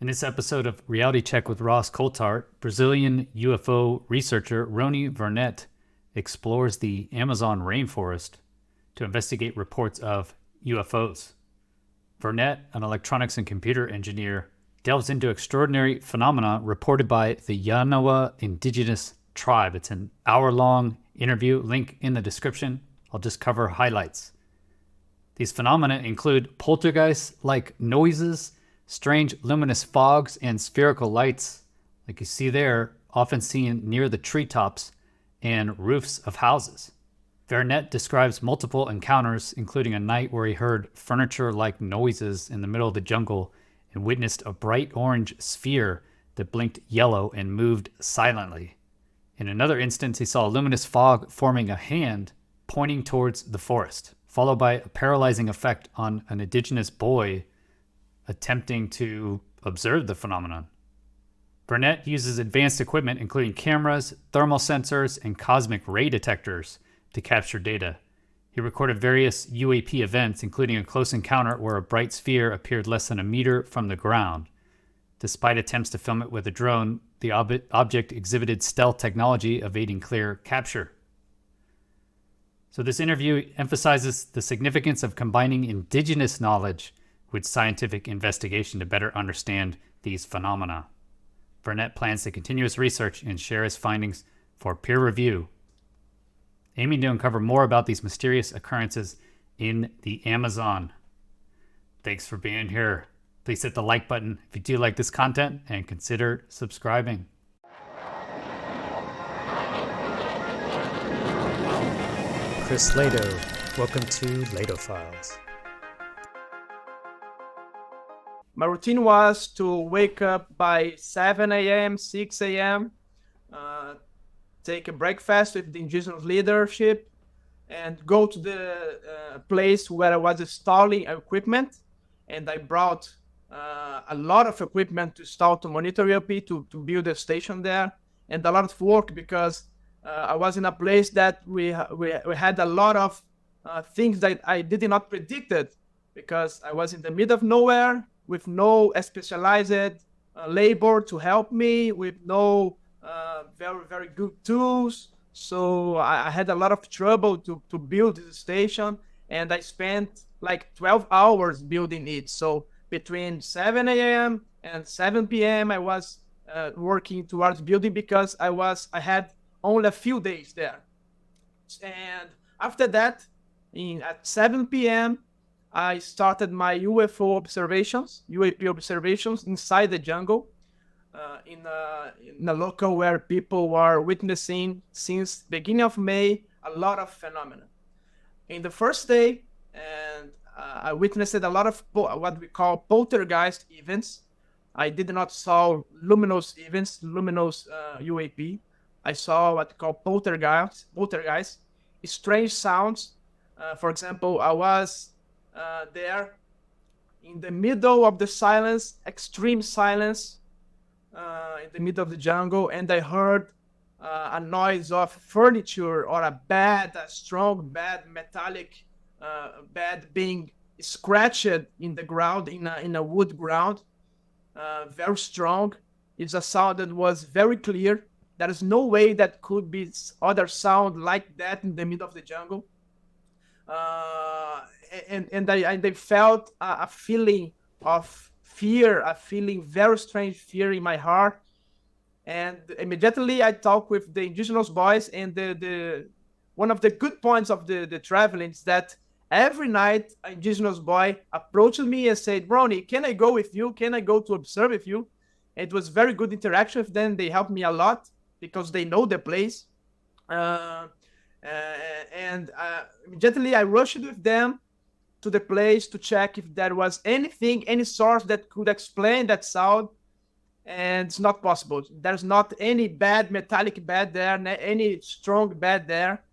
In this episode of Reality Check with Ross Coulthart, Brazilian UFO researcher Rony Vernet explores the Amazon rainforest to investigate reports of UFOs. Vernet, an electronics and computer engineer, delves into extraordinary phenomena reported by the Yanoa indigenous tribe. It's an hour-long interview, link in the description. I'll just cover highlights. These phenomena include poltergeist-like noises, strange luminous fogs, and spherical lights, like you see there, often seen near the treetops and roofs of houses. Vernet describes multiple encounters, including a night where he heard furniture-like noises in the middle of the jungle and witnessed a bright orange sphere that blinked yellow and moved silently. In another instance, he saw a luminous fog forming a hand pointing towards the forest, followed by a paralyzing effect on an indigenous boy attempting to observe the phenomenon. Vernet uses advanced equipment including cameras, thermal sensors, and cosmic ray detectors to capture data. He recorded various UAP events, including a close encounter where a bright sphere appeared less than a meter from the ground. Despite attempts to film it with a drone, the object exhibited stealth technology, evading clear capture. So this interview emphasizes the significance of combining indigenous knowledge with scientific investigation to better understand these phenomena. Vernet plans to continue his research and share his findings for peer review, aiming to uncover more about these mysterious occurrences in the Amazon. Thanks for being here. Please hit the like button if you do like this content and consider subscribing. Chris Lehto, welcome to LehtoFiles. My routine was to wake up by 7 a.m., 6 a.m., take a breakfast with the indigenous leadership, and go to the place where I was installing equipment. And I brought a lot of equipment to install to monitor UAP, to build a station there, and a lot of work because I was in a place that we had a lot of things that I did not predicted, because I was in the middle of nowhere with no specialized labor to help me, with no very, very good tools. So I had a lot of trouble to build this station, and I spent like 12 hours building it. So between 7 a.m. and 7 p.m. I was working towards building, because I had only a few days there. And after that, at 7 p.m., I started my UFO observations, UAP observations inside the jungle, in a local where people were witnessing since beginning of May a lot of phenomena. In the first day, and I witnessed a lot of what we call poltergeist events. I did not saw luminous events, luminous UAP. I saw what we call poltergeist, strange sounds. For example, I was there in the middle of the silence, extreme silence, in the middle of the jungle, and I heard a noise of furniture or a strong metallic bed being scratched in the ground, in a wood ground, very strong. It's a sound that was very clear. There is no way that could be other sound like that in the middle of the jungle. And I felt a feeling of fear, a feeling very strange fear in my heart. And immediately I talked with the indigenous boys, and the one of the good points of the traveling is that every night an indigenous boy approached me and said, "Rony, can I go with you? Can I go to observe with you?" It was very good interaction with them. They helped me a lot because they know the place. And immediately I rushed with them to the place to check if there was any source that could explain that sound. And it's not possible. There's not any metallic bed there, any strong bed there,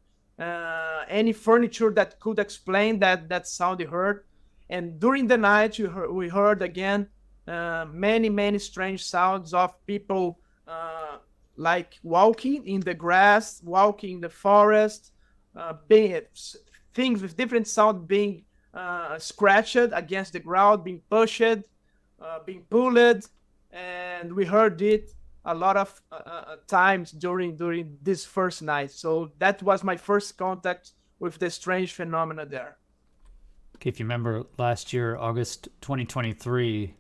any furniture that could explain that sound you heard. And during the night, we heard again many strange sounds of people like walking in the grass, walking in the forest, things with different sound being scratched against the ground, being pushed, being pulled, and we heard it a lot of times during this first night. So that was my first contact with the strange phenomena there. Okay, if you remember last year, August 2023,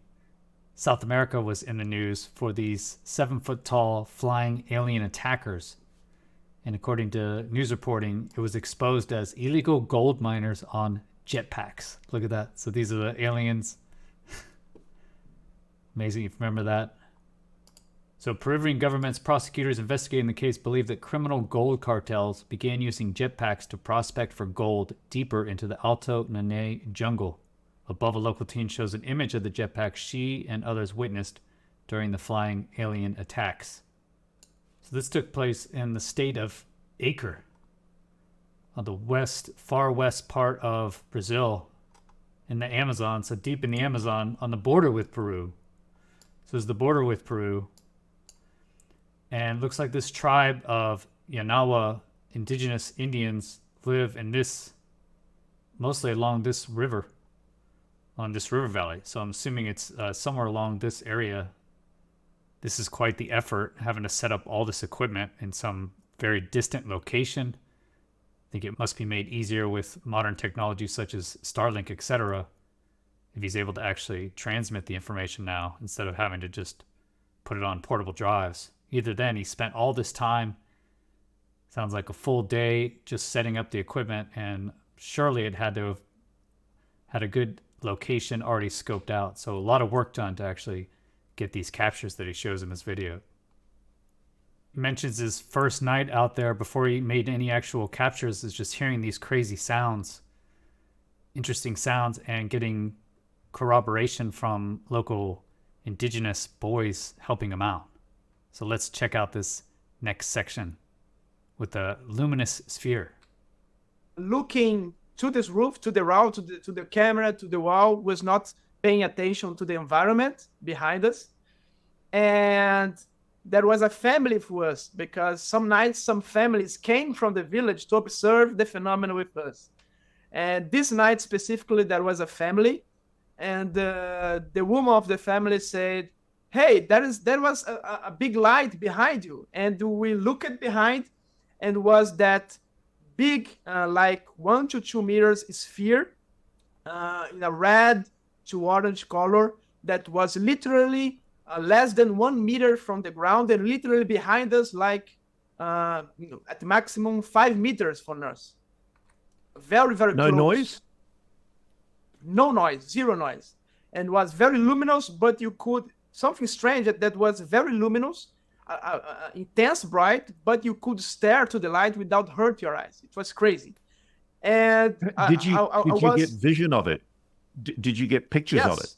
South America was in the news for these 7-foot-tall flying alien attackers. And according to news reporting, it was exposed as illegal gold miners on jetpacks. Look at that. So these are the aliens. Amazing if you remember that. So Peruvian government's prosecutors investigating the case believe that criminal gold cartels began using jetpacks to prospect for gold deeper into the Alto Nene jungle. Above, a local teen shows an image of the jetpack she and others witnessed during the flying alien attacks. So this took place in the state of Acre, on the far west part of Brazil, in the Amazon, so deep in the Amazon, on the border with Peru. So it's the border with Peru. And looks like this tribe of Yanawa indigenous Indians live in this, mostly along this river, on this river valley. So I'm assuming it's somewhere along this area. This is quite the effort, having to set up all this equipment in some very distant location. I think it must be made easier with modern technology such as Starlink, etc., if he's able to actually transmit the information now instead of having to just put it on portable drives. Either then, he spent all this time, sounds like a full day, just setting up the equipment, and surely it had to have had a good location already scoped out. So a lot of work done to actually get these captures that he shows in this video. He mentions his first night out there before he made any actual captures is just hearing these crazy sounds, interesting sounds, and getting corroboration from local indigenous boys helping him out. So let's check out this next section with the luminous sphere. Looking to this roof, to the wall, to the camera, to the wall, was not paying attention to the environment behind us. And there was a family for us, because some nights some families came from the village to observe the phenomenon with us. And this night specifically, there was a family, and the woman of the family said, "Hey, there was a big light behind you." And we looked behind, and was that big, like 1 to 2 meters sphere in a red to orange color that was literally less than 1 meter from the ground, and literally behind us, like at maximum 5 meters from us. Very, very close. No noise? No noise, zero noise. And was very luminous, but you could, something strange that was very luminous, intense bright, but you could stare to the light without hurt your eyes. It was crazy. And did you get vision of it? Did you get pictures of it?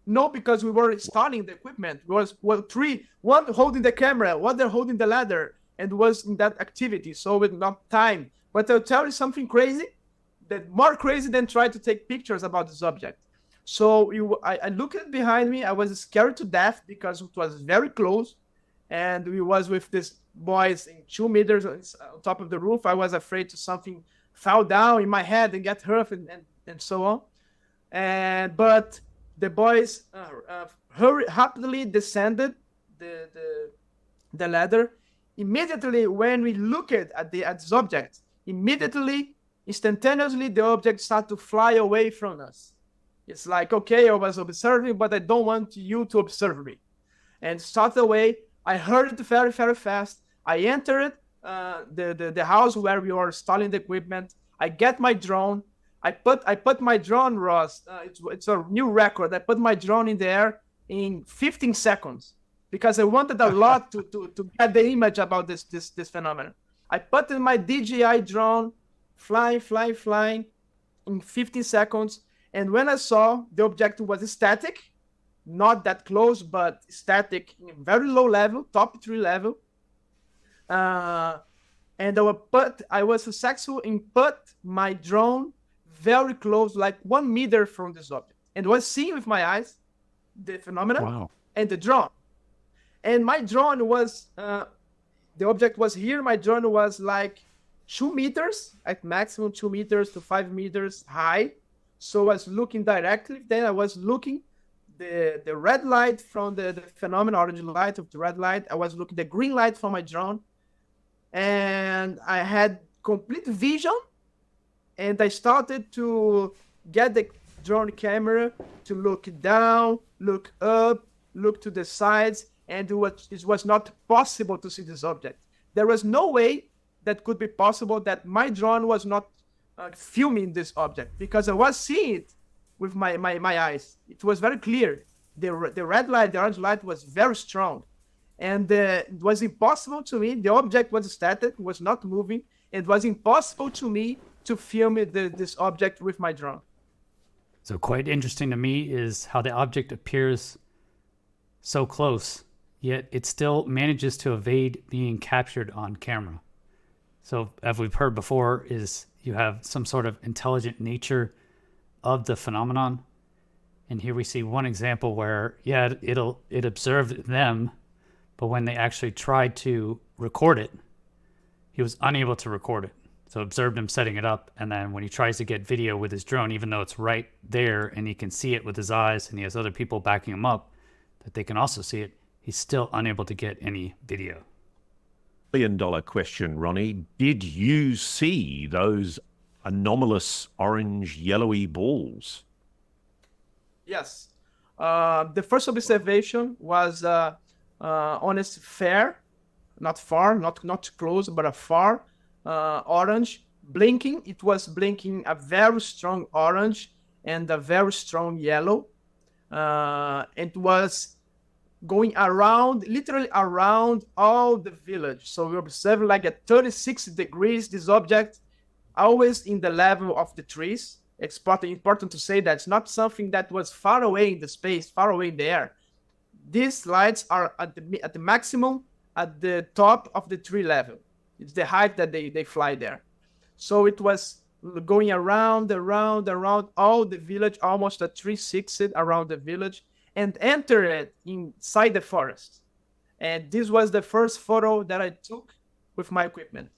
No, because we were installing the equipment. We was three, one holding the camera, one there holding the ladder, and was in that activity. So with not time. But I'll tell you something crazy, that more crazy than try to take pictures about this object. So I looked behind me. I was scared to death because it was very close, and we was with these boys in 2 meters on top of the roof. I was afraid to something fall down in my head and get hurt and so on. But the boys rapidly descended the ladder. Immediately, when we looked at this object, instantaneously, the object started to fly away from us. It's like, okay, I was observing, but I don't want you to observe me. And started away. I heard it very, very fast. I entered the house where we were installing the equipment. I get my drone. I put my drone, Ross. It's a new record. I put my drone in the air in 15 seconds because I wanted a lot to get the image about this phenomenon. I put in my DJI drone, flying in 15 seconds. And when I saw the object was static, not that close, but static, very low level, top 3 level. And I was successful in put my drone very close, like 1 meter from this object, and was seeing with my eyes the phenomenon and the drone. And my drone was, the object was here. My drone was like 2 meters, at maximum 2 meters to 5 meters high. So I was looking directly. Then I was looking the red light from the phenomenon, orange light of the red light. I was looking at the green light from my drone, and I had complete vision. And I started to get the drone camera to look down, look up, look to the sides, and it was not possible to see this object. There was no way that could be possible that my drone was not filming this object, because I was seeing it with my eyes. It was very clear. The red light, the orange light was very strong. And it was impossible to me. The object was static, was not moving. It was impossible to me to film this object with my drone. So quite interesting to me is how the object appears so close, yet it still manages to evade being captured on camera. So as we've heard before, is you have some sort of intelligent nature of the phenomenon. And here we see one example where, yeah, it observed them, but when they actually tried to record it, he was unable to record it. So observed him setting it up, and then when he tries to get video with his drone, even though it's right there and he can see it with his eyes and he has other people backing him up that they can also see it, he's still unable to get any video. $1 billion question, Rony. Did you see those anomalous orange yellowy balls? Yes. The first observation was honest fair, not far, not close, but a far orange blinking. It was blinking a very strong orange and a very strong yellow. It was going around, literally around all the village. So we observed like at 36 degrees, this object always in the level of the trees. It's important to say that it's not something that was far away in the space, far away in the air. These lights are at the maximum at the top of the tree level. It's the height that they fly there. So it was going around all the village, almost a 360 around the village, and entered inside the forest. And this was the first photo that I took with my equipment.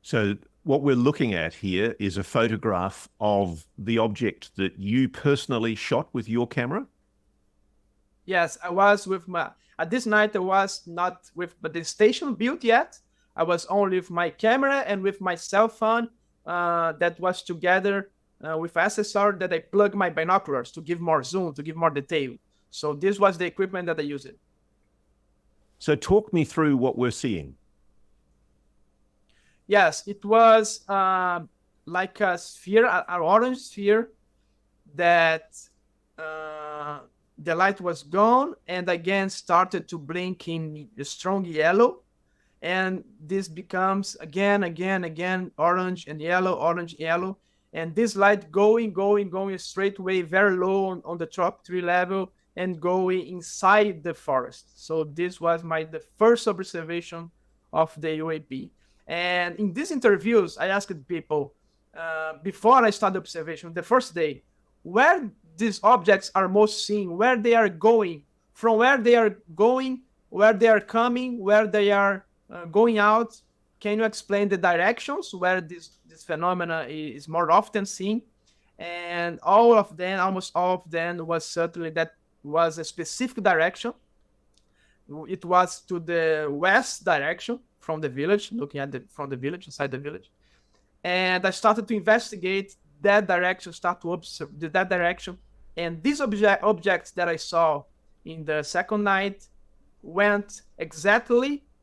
So what we're looking at here is a photograph of the object that you personally shot with your camera? Yes, I was with at this night, I was not with the station built yet. I was only with my camera and with my cell phone that was together with accessory that I plug my binoculars to give more zoom, to give more detail. So this was the equipment that I used. So talk me through what we're seeing. Yes, it was like a sphere, an orange sphere that the light was gone and again started to blink in a strong yellow. And this becomes again, orange and yellow. And this light going straight away, very low on the top tree level and going inside the forest. So this was the first observation of the UAP. And in these interviews, I asked people, before I started observation, the first day, where these objects are most seen, where they are going, from where they are going, where they are coming, where they are going out. Can you explain the directions where this phenomena is more often seen? And almost all of them was certainly that was a specific direction. It was to the west direction from the village, looking at from the village, inside the village. And I started to investigate that direction, start to observe that direction. And these objects that I saw in the second night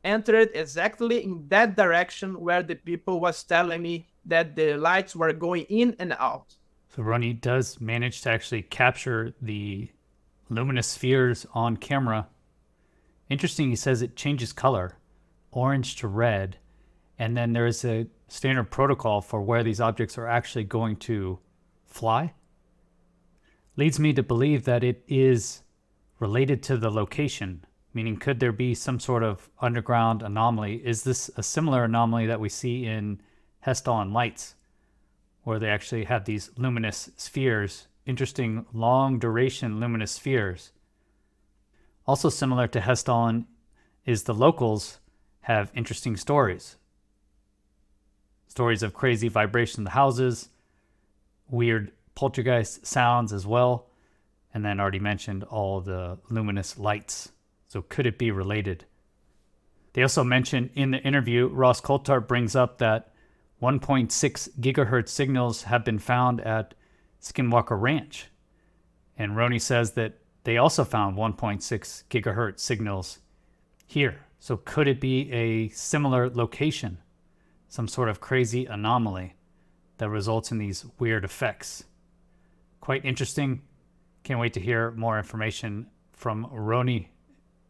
entered exactly in that direction where the people was telling me that the lights were going in and out. So Rony does manage to actually capture the luminous spheres on camera. Interesting, he says it changes color, orange to red, and then there is a standard protocol for where these objects are actually going to fly. Leads me to believe that it is related to the location, meaning could there be some sort of underground anomaly? Is this a similar anomaly that we see in Heston lights, where they actually have these luminous spheres, interesting long duration luminous spheres? Also similar to Heston is the locals have interesting stories. Stories of crazy vibration in the houses, weird poltergeist sounds as well. and then already mentioned all the luminous lights. So could it be related? They also mentioned in the interview, Ross Coulthart brings up that 1.6 gigahertz signals have been found at Skinwalker Ranch. And Rony says that they also found 1.6 gigahertz signals here. So could it be a similar location? Some sort of crazy anomaly that results in these weird effects. Quite interesting. Can't wait to hear more information from Rony.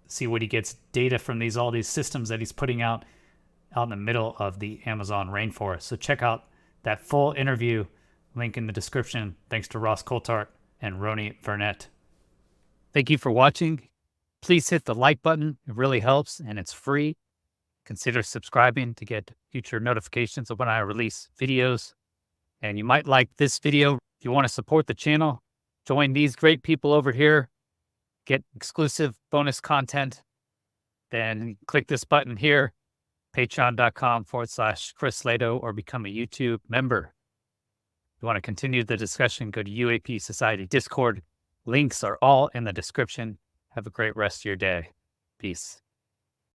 See what he gets data from all these systems that he's putting out in the middle of the Amazon rainforest. So check out that full interview, link in the description. Thanks to Ross Coulthart and Rony Vernet. Thank you for watching. Please hit the like button. It really helps and it's free. Consider subscribing to get future notifications of when I release videos. And you might like this video. If you want to support the channel, join these great people over here. Get exclusive bonus content. Then click this button here, patreon.com/chrislehto, or become a YouTube member. If you want to continue the discussion, go to UAPSociety Discord. Links are all in the description. Have a great rest of your day. Peace.